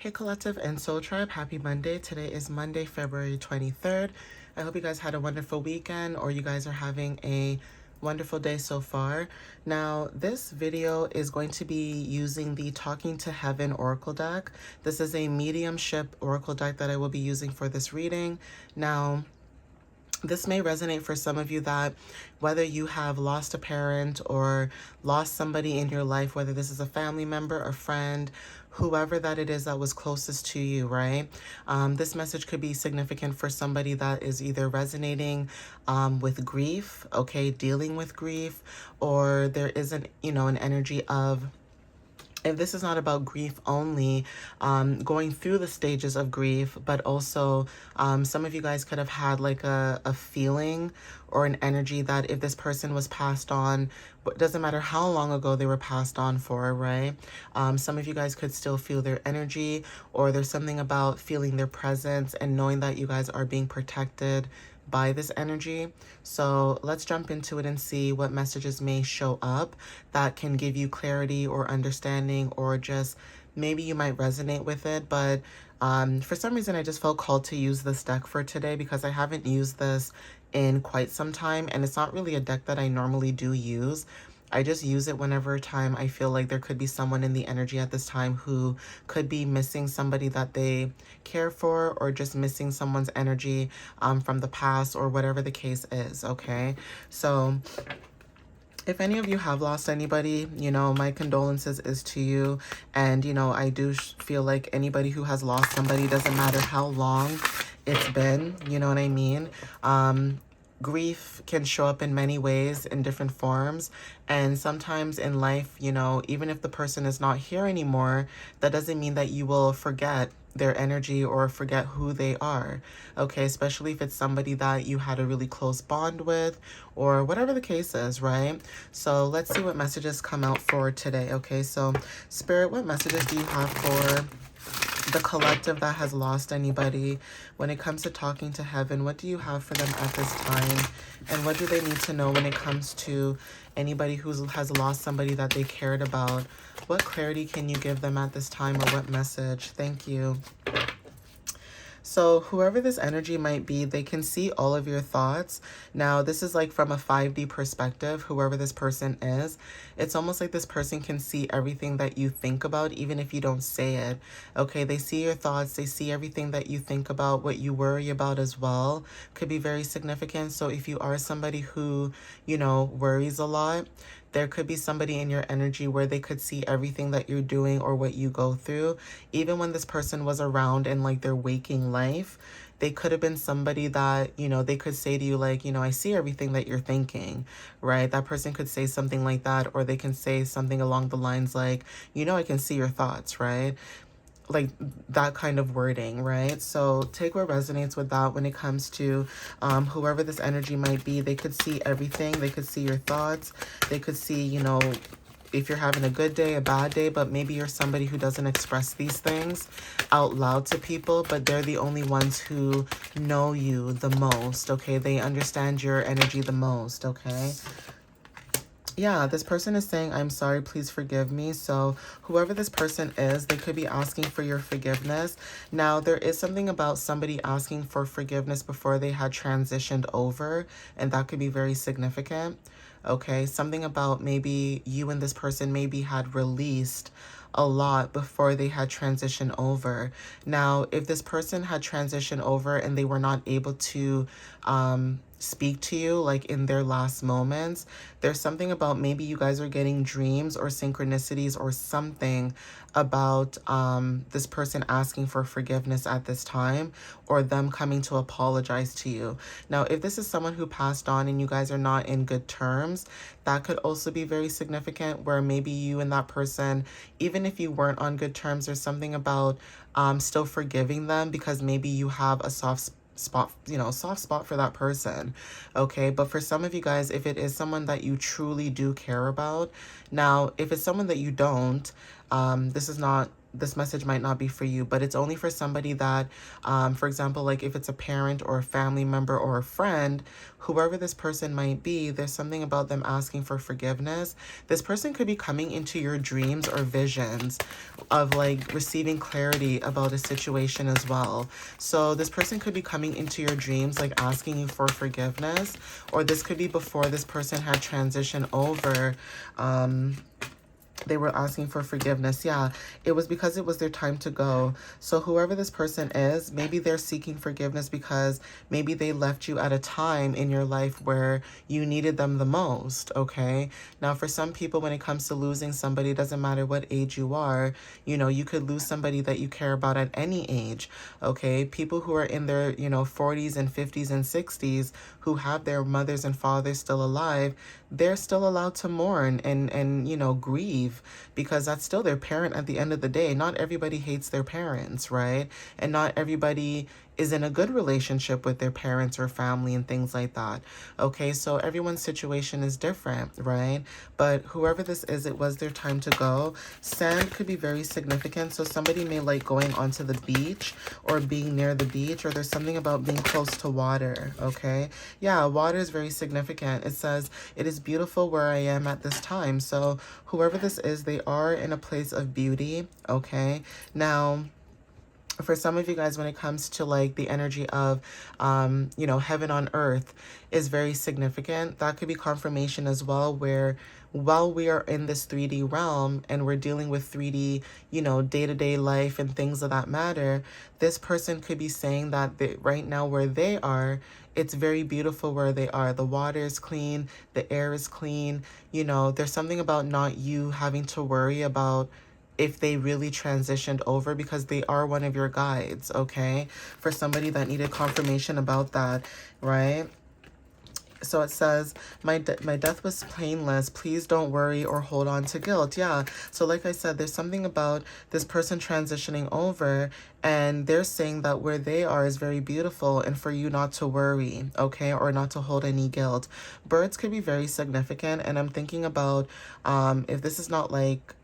Hey Collective and Soul Tribe, happy Monday. Today is Monday, February 23rd. I hope you guys had a wonderful weekend or you guys are having a wonderful day so far. Now, this video is going to be using the Talking to Heaven Oracle deck. This is a mediumship oracle deck that I will be using for this reading. Now, this may resonate for some of you that whether you have lost a parent or lost somebody in your life, whether this is a family member, a friend, whoever that it is that was closest to you, right? This message could be significant for somebody that is either resonating with grief, okay, dealing with grief, or there isn't, an energy of, if this is not about grief only, going through the stages of grief, but also some of you guys could have had like a feeling or an energy that if this person was passed on, it doesn't matter how long ago they were passed on for, right? Some of you guys could still feel their energy, or there's something about feeling their presence and knowing that you guys are being protected by this energy. So let's jump into it and see what messages may show up that can give you clarity or understanding, or just maybe you might resonate with it. But for some reason, I just felt called to use this deck for today because I haven't used this in quite some time, and it's not really a deck that I normally do use. I just use it whenever time I feel like there could be someone in the energy at this time who could be missing somebody that they care for, or just missing someone's energy from the past, or whatever the case is, okay? So if any of you have lost anybody, my condolences is to you. And, I do feel like anybody who has lost somebody, doesn't matter how long it's been, you know what I mean? Grief can show up in many ways, in different forms. And sometimes in life, even if the person is not here anymore, that doesn't mean that you will forget their energy or forget who they are. Okay, especially if it's somebody that you had a really close bond with, or whatever the case is, right? So let's see what messages come out for today. Okay, so Spirit, what messages do you have for the collective that has lost anybody? When it comes to talking to heaven, what do you have for them at this time? And what do they need to know when it comes to anybody who has lost somebody that they cared about? What clarity can you give them at this time, or what message? Thank you. So whoever this energy might be, they can see all of your thoughts. Now, this is like from a 5D perspective, whoever this person is. It's almost like this person can see everything that you think about, even if you don't say it. Okay, they see your thoughts. They see everything that you think about, what you worry about as well. Could be very significant. So if you are somebody who, worries a lot, there could be somebody in your energy where they could see everything that you're doing or what you go through. Even when this person was around in like their waking life, they could have been somebody that, they could say to you like, I see everything that you're thinking, right? That person could say something like that, or they can say something along the lines like, I can see your thoughts, right? Like that kind of wording, right? So take what resonates with that when it comes to whoever this energy might be. They could see everything. They could see your thoughts. They could see, if you're having a good day, a bad day, but maybe you're somebody who doesn't express these things out loud to people, but they're the only ones who know you the most, okay? They understand your energy the most, okay? Yeah, this person is saying, I'm sorry, please forgive me. So whoever this person is, they could be asking for your forgiveness. Now, there is something about somebody asking for forgiveness before they had transitioned over, and that could be very significant. Okay, something about maybe you and this person maybe had released a lot before they had transitioned over. Now, if this person had transitioned over and they were not able to speak to you like in their last moments, there's something about maybe you guys are getting dreams or synchronicities or something about this person asking for forgiveness at this time, or them coming to apologize to you. Now, if this is someone who passed on and you guys are not in good terms, that could also be very significant, where maybe you and that person, even if you weren't on good terms, there's something about still forgiving them, because maybe you have a soft spot for that person. Okay, but for some of you guys, if it is someone that you truly do care about, now if it's someone that you don't, this is not this message might not be for you, but it's only for somebody that, for example, like if it's a parent or a family member or a friend, whoever this person might be, there's something about them asking for forgiveness. This person could be coming into your dreams or visions of like receiving clarity about a situation as well. So this person could be coming into your dreams, like asking you for forgiveness, or this could be before this person had transitioned over. They were asking for forgiveness. Yeah, it was because it was their time to go. So whoever this person is, maybe they're seeking forgiveness because maybe they left you at a time in your life where you needed them the most, okay? Now, for some people, when it comes to losing somebody, it doesn't matter what age you are. You know, you could lose somebody that you care about at any age, okay? People who are in their, 40s and 50s and 60s who have their mothers and fathers still alive, they're still allowed to mourn and grieve, because that's still their parent at the end of the day. Not everybody hates their parents, right? And not everybody is in a good relationship with their parents or family and things like that. Okay, so everyone's situation is different, right? But whoever this is, it was their time to go. Sand could be very significant. So somebody may like going onto the beach or being near the beach, or there's something about being close to water, okay? Yeah, water is very significant. It says, it is beautiful where I am at this time. So whoever this is, they are in a place of beauty, okay? Now, for some of you guys, when it comes to like the energy of, heaven on earth is very significant. That could be confirmation as well, where while we are in this 3D realm and we're dealing with 3D, day-to-day life and things of that matter, this person could be saying that right now where they are, it's very beautiful where they are. The water is clean, the air is clean. There's something about not you having to worry about if they really transitioned over, because they are one of your guides, okay? For somebody that needed confirmation about that, right? So it says, my death was painless. Please don't worry or hold on to guilt. Yeah. So like I said, there's something about this person transitioning over, and they're saying that where they are is very beautiful and for you not to worry, okay? Or not to hold any guilt. Birds could be very significant. And I'm thinking about if this is not like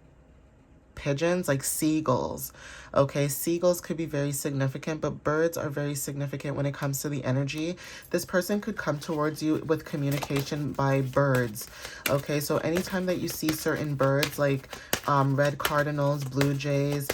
pigeons, like seagulls. Okay, seagulls could be very significant, but birds are very significant when it comes to the energy. This person could come towards you with communication by birds. Okay, so anytime that you see certain birds like red cardinals, blue jays,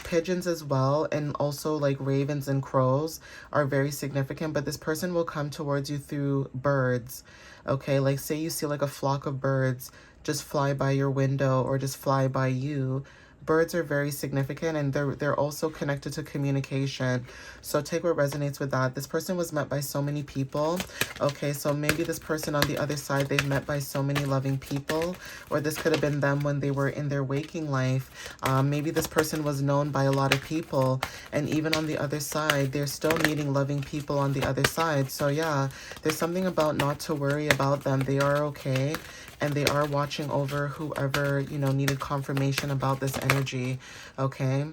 pigeons as well, and also like ravens and crows are very significant, but this person will come towards you through birds. Okay, like say you see like a flock of birds just fly by your window or just fly by you. Birds are very significant, and they're also connected to communication. So take what resonates with that. This person was met by so many people. Okay, so maybe this person on the other side, they've met by so many loving people, or this could have been them when they were in their waking life. Maybe this person was known by a lot of people, and even on the other side, they're still meeting loving people on the other side. So yeah, there's something about not to worry about them. They are okay. And they are watching over whoever, needed confirmation about this energy, okay?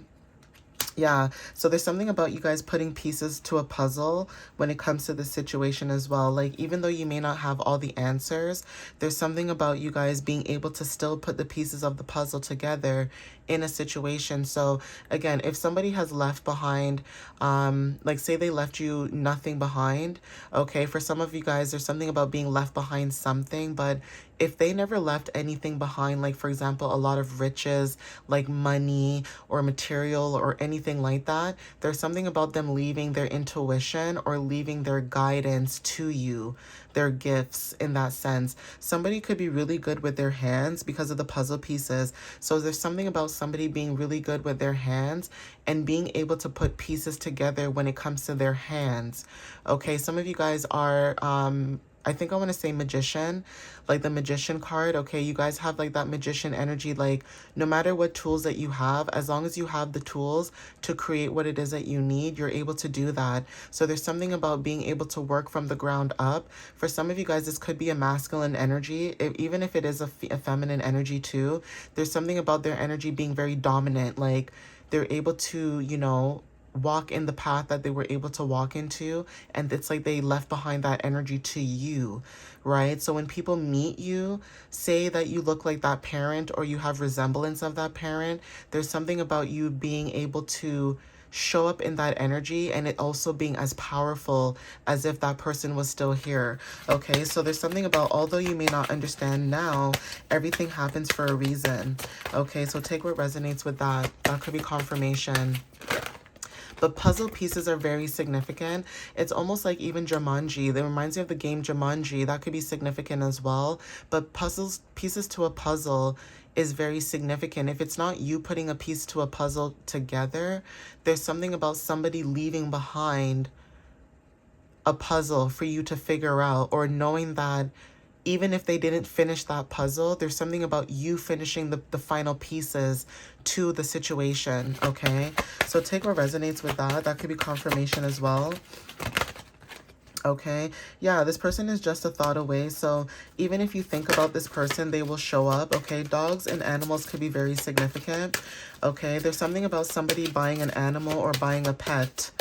Yeah, so there's something about you guys putting pieces to a puzzle when it comes to this situation as well. Like, even though you may not have all the answers, there's something about you guys being able to still put the pieces of the puzzle together in a situation. So again, if somebody has left behind, like say they left you nothing behind, okay, for some of you guys, there's something about being left behind something, but if they never left anything behind, like for example, a lot of riches, like money or material or anything like that, there's something about them leaving their intuition or leaving their guidance to you, their gifts in that sense. Somebody could be really good with their hands because of the puzzle pieces. So there's something about somebody being really good with their hands and being able to put pieces together when it comes to their hands. Okay, some of you guys are, I think I want to say magician, like the magician card. Okay, you guys have like that magician energy, like no matter what tools that you have, as long as you have the tools to create what it is that you need, you're able to do that. So there's something about being able to work from the ground up. For some of you guys, this could be a masculine energy, even if it is a feminine energy too. There's something about their energy being very dominant, like they're able to, walk in the path that they were able to walk into, and it's like they left behind that energy to you, right? So when people meet you, say that you look like that parent or you have resemblance of that parent, there's something about you being able to show up in that energy and it also being as powerful as if that person was still here. Okay, so there's something about, although you may not understand now, everything happens for a reason. Okay, so take what resonates with that. That could be confirmation. The puzzle pieces are very significant. It's almost like even Jumanji. That reminds me of the game Jumanji. That could be significant as well. But pieces to a puzzle is very significant. If it's not you putting a piece to a puzzle together, there's something about somebody leaving behind a puzzle for you to figure out, or knowing that even if they didn't finish that puzzle, there's something about you finishing the final pieces to the situation, okay? So take what resonates with that. That could be confirmation as well. Okay, yeah, this person is just a thought away. So even if you think about this person, they will show up. Okay, dogs and animals could be very significant. Okay, there's something about somebody buying an animal or buying a pet.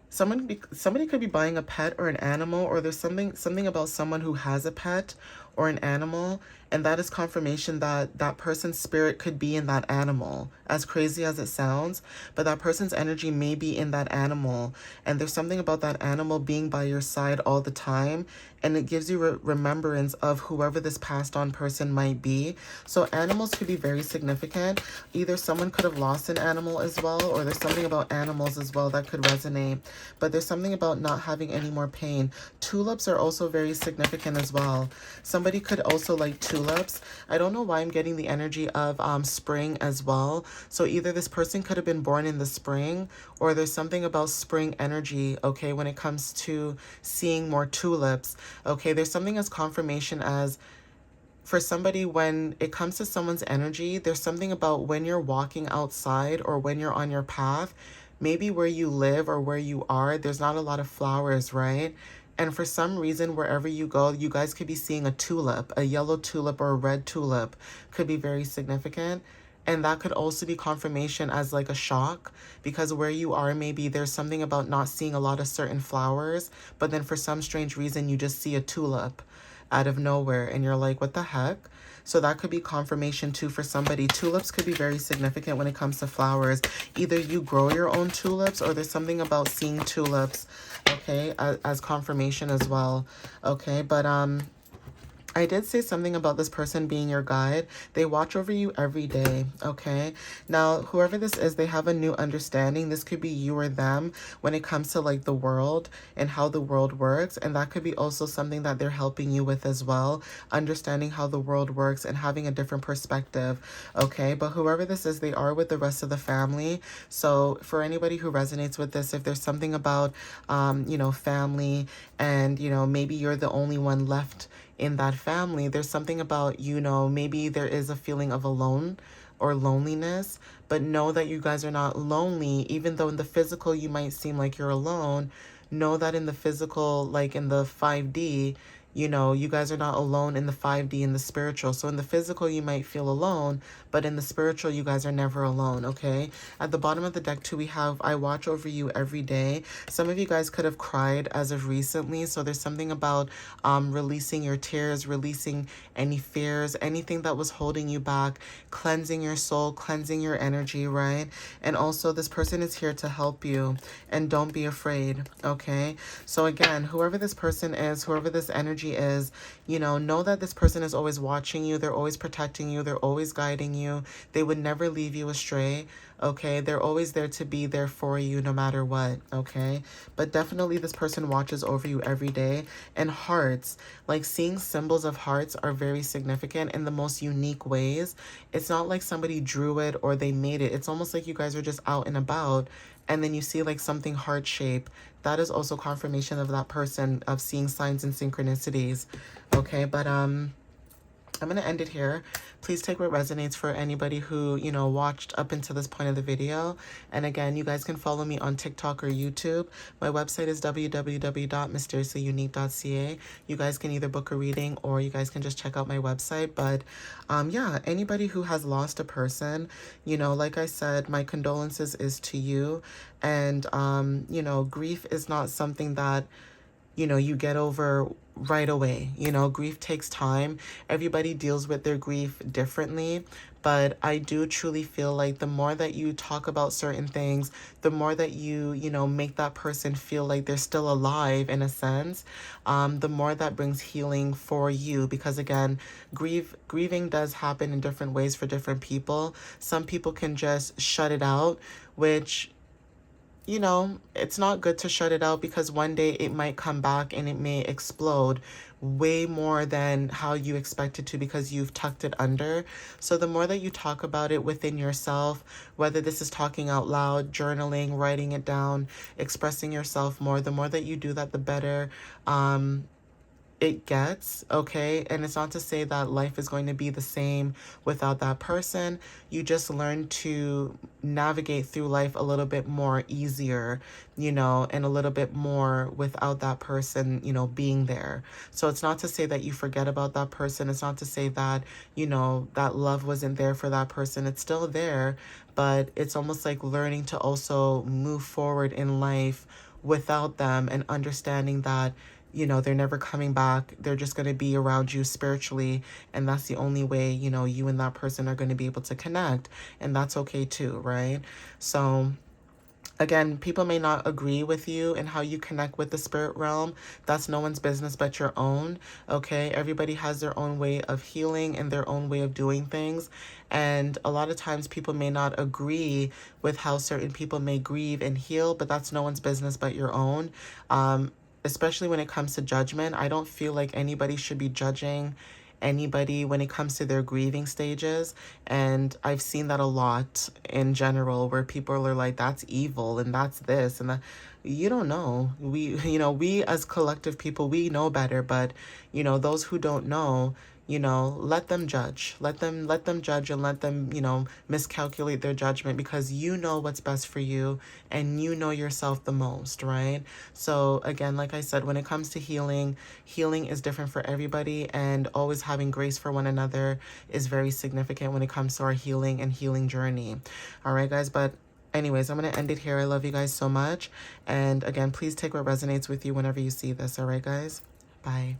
Somebody could be buying a pet or an animal, or there's something about someone who has a pet or an animal, and that is confirmation that that person's spirit could be in that animal. As crazy as it sounds, but that person's energy may be in that animal, and there's something about that animal being by your side all the time, and it gives you remembrance of whoever this passed on person might be. So animals could be very significant. Either someone could have lost an animal as well, or there's something about animals as well that could resonate. But there's something about not having any more pain. Tulips are also very significant as well. Somebody could also like tulips. I don't know why I'm getting the energy of spring as well. So either this person could have been born in the spring, or there's something about spring energy, okay, when it comes to seeing more tulips. Okay, there's something as confirmation as, for somebody, when it comes to someone's energy, there's something about when you're walking outside or when you're on your path, maybe where you live or where you are, there's not a lot of flowers, right? And for some reason, wherever you go, you guys could be seeing a tulip, a yellow tulip or a red tulip could be very significant. And that could also be confirmation as like a shock, because where you are, maybe there's something about not seeing a lot of certain flowers, but then for some strange reason, you just see a tulip out of nowhere and you're like, what the heck? So that could be confirmation too for somebody. Tulips could be very significant when it comes to flowers. Either you grow your own tulips, or there's something about seeing tulips, okay, as confirmation as well. Okay, but I did say something about this person being your guide. They watch over you every day, okay? Now, whoever this is, they have a new understanding. This could be you or them when it comes to like the world and how the world works. And that could be also something that they're helping you with as well, understanding how the world works and having a different perspective, okay? But whoever this is, they are with the rest of the family. So for anybody who resonates with this, if there's something about, family, and, maybe you're the only one left in that family, there's something about, maybe there is a feeling of alone or loneliness, but know that you guys are not lonely. Even though in the physical you might seem like you're alone, know that in the physical, like in the 5D, you guys are not alone in the 5D, in the spiritual. So in the physical, you might feel alone, but in the spiritual, you guys are never alone, okay? At the bottom of the deck, too, we have, I watch over you every day. Some of you guys could have cried as of recently, so there's something about releasing your tears, releasing any fears, anything that was holding you back, cleansing your soul, cleansing your energy, right? And also, this person is here to help you, and don't be afraid, okay? So again, whoever this person is, whoever this energy is, know that this person is always watching you. They're always protecting you. They're always guiding you. They would never leave you astray, okay? They're always there to be there for you no matter what, okay? But definitely this person watches over you every day. And hearts, like seeing symbols of hearts, are very significant in the most unique ways. It's not like somebody drew it or they made it. It's almost like you guys are just out and about, and then you see like something heart-shaped. That is also confirmation of that person, of seeing signs and synchronicities, okay? But I'm going to end it here. Please take what resonates for anybody who, you know, watched up until this point of the video. And again, you guys can follow me on TikTok or YouTube. My website is www.mysteriouslyunique.ca. You guys can either book a reading or you guys can just check out my website. But yeah, anybody who has lost a person, you know, like I said, my condolences is to you. And, you know, grief is not something that, you know, you get over right away. You know, grief takes time. Everybody deals with their grief differently. But I do truly feel like the more that you talk about certain things, the more that you know, make that person feel like they're still alive in a sense, the more that brings healing for you. Because again, grieving does happen in different ways for different people. Some people can just shut it out, which, you know, it's not good to shut it out because one day it might come back and it may explode way more than how you expect it to because you've tucked it under. So the more that you talk about it within yourself, whether this is talking out loud, journaling, writing it down, expressing yourself more, the more that you do that, the better it gets, okay? And it's not to say that life is going to be the same without that person. You just learn to navigate through life a little bit more easier, you know, and a little bit more without that person, you know, being there. So it's not to say that you forget about that person. It's not to say that, you know, that love wasn't there for that person. It's still there, but it's almost like learning to also move forward in life without them and understanding that, you know, they're never coming back. They're just going to be around you spiritually. And that's the only way, you know, you and that person are going to be able to connect. And that's okay too, right? So again, people may not agree with you and how you connect with the spirit realm. That's no one's business but your own, okay? Everybody has their own way of healing and their own way of doing things. And a lot of times people may not agree with how certain people may grieve and heal, but that's no one's business but your own. Especially when it comes to judgment, I don't feel like anybody should be judging anybody when it comes to their grieving stages. And I've seen that a lot in general where people are like, that's evil and that's this and that. You don't know. You know, we as collective people, we know better, but, you know, those who don't know, you know, let them judge. Let them judge and let them, you know, miscalculate their judgment because you know what's best for you and you know yourself the most, right? So again, like I said, when it comes to healing, healing is different for everybody, and always having grace for one another is very significant when it comes to our healing and healing journey. All right, guys, but anyways, I'm going to end it here. I love you guys so much. And again, please take what resonates with you whenever you see this. All right, guys? Bye.